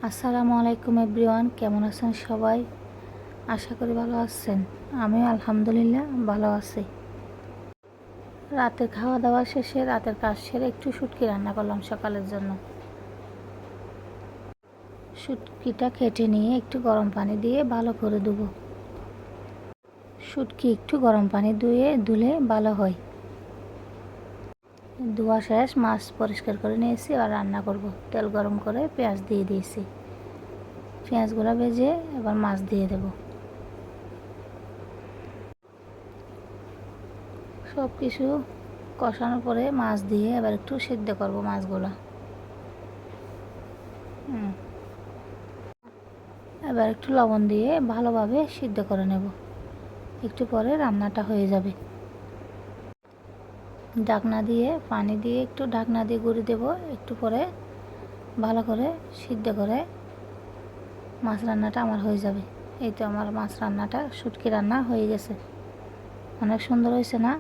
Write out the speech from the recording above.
আসসালামু আলাইকুম এভরিওয়ান, কেমন আছেন সবাই? আশা করি ভালো আছেন। আমিও আলহামদুলিল্লাহ ভালো আছি। রাতের খাওয়া দাওয়া শেষে রাতের কাজ সেরে একটু শুটকি রান্না করলাম সকালের জন্য। শুটকিটা কেটে নিয়ে একটু গরম পানি দিয়ে ভালো করে ধুবো। শুটকি একটু গরম পানি ধুলে ভালো হয়। ধোয়া শেষ, মাছ পরিষ্কার করে নিয়েছি আর রান্না করব। তেল গরম করে পেঁয়াজ দিয়ে দিয়েছি। পেঁয়াজগুলো ভেজে এবার মাছ দিয়ে দেব। সব কিছু কষানোর পরে মাছ দিয়ে এবার একটু সিদ্ধ করব মাছগুলো। এবার একটু লবণ দিয়ে ভালোভাবে সিদ্ধ করে নেব। একটু পরে রান্নাটা হয়ে যাবে। ঢাকনা দিয়ে পানি দিয়ে একটু ঢাকনা দিয়ে গুঁড়ি দেব। একটু পরে ভালো করে সিদ্ধ করে মাছ রান্নাটা আমার হয়ে যাবে। এই তো আমার মাছ রান্নাটা, শুটকি রান্না হয়ে গেছে। অনেক সুন্দর হয়েছে না?